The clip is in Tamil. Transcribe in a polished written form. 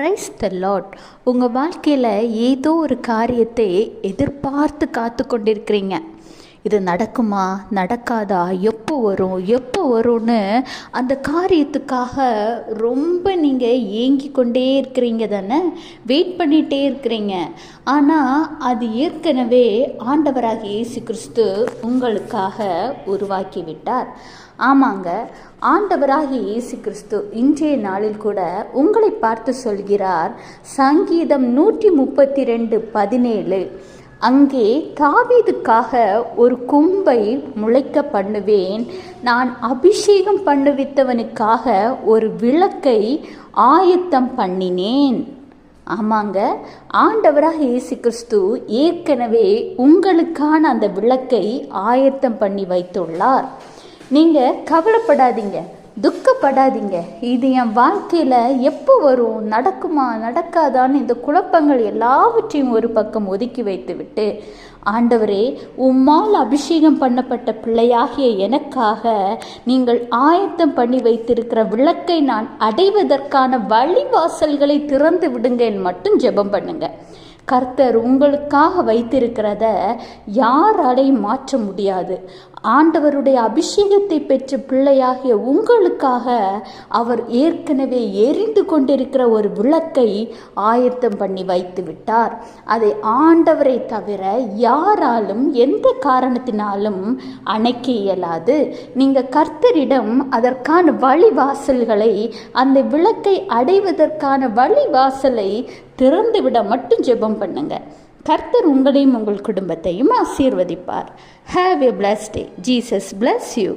Praise the Lord. உங்கள் வாழ்க்கையில் ஏதோ ஒரு காரியத்தை எதிர்பார்த்து காத்து கொண்டிருக்கிறீங்க. இது நடக்குமா நடக்காதா, எப்போ வரும்னு அந்த காரியத்துக்காக ரொம்ப நீங்கள் ஏங்கி கொண்டே இருக்கிறீங்க தானே, வெயிட் பண்ணிகிட்டே இருக்கிறீங்க. ஆனால் அது ஏற்கனவே ஆண்டவராகிய இயேசு கிறிஸ்து உங்களுக்காக உருவாக்கி விட்டார். ஆமாங்க, ஆண்டவராகிய இயேசு கிறிஸ்து இன்றைய நாளில் கூட உங்களை பார்த்து சொல்கிறார். சங்கீதம் 132:17, அங்கே தாவீதுக்காக ஒரு கொம்பை முளைக்க பண்ணுவேன், நான் அபிஷேகம் பண்ணுவித்தவனுக்காக ஒரு விளக்கை ஆயத்தம் பண்ணினேன். ஆமாங்க, ஆண்டவராக இயேசு கிறிஸ்து ஏற்கனவே உங்களுக்கான அந்த விளக்கை ஆயத்தம் பண்ணி வைத்துள்ளார். நீங்கள் கவலைப்படாதீங்க, துக்கப்படாதீங்க. இது என் வாழ்க்கையில் எப்போ வரும், நடக்குமா நடக்காதான்னு இந்த குழப்பங்கள் எல்லாவற்றையும் ஒரு பக்கம் ஒதுக்கி வைத்துவிட்டு, ஆண்டவரே, உம்மால் அபிஷேகம் பண்ணப்பட்ட பிள்ளையாகிய எனக்காக நீங்கள் ஆயத்தம் பண்ணி வைத்திருக்கிற விளக்கை நான் அடைவதற்கான வழிவாசல்களை திறந்து விடுங்கன்னு மட்டும் ஜெபம் பண்ணுங்க. கர்த்தர் உங்களுக்காக வைத்திருக்கிறத யாராலையும் மாற்ற முடியாது. ஆண்டவருடைய அபிஷேகத்தை பெற்ற பிள்ளையாகிய உங்களுக்காக அவர் ஏற்கனவே எரிந்து கொண்டிருக்கிற ஒரு விளக்கை ஆயத்தம் பண்ணி வைத்து விட்டார். அதை ஆண்டவரை தவிர யாராலும் எந்த காரணத்தினாலும் அணைக்க இயலாது. நீங்கள் கர்த்தரிடம் அதற்கான வழிவாசல்களை, அந்த விளக்கை அடைவதற்கான வழிவாசலை திறந்துவிட மட்டும் ஜெபம் பண்ணுங்க. கர்த்தர் உங்களையும் உங்கள் குடும்பத்தையும் ஆசீர்வதிப்பார். Have a blessed day. Jesus bless you.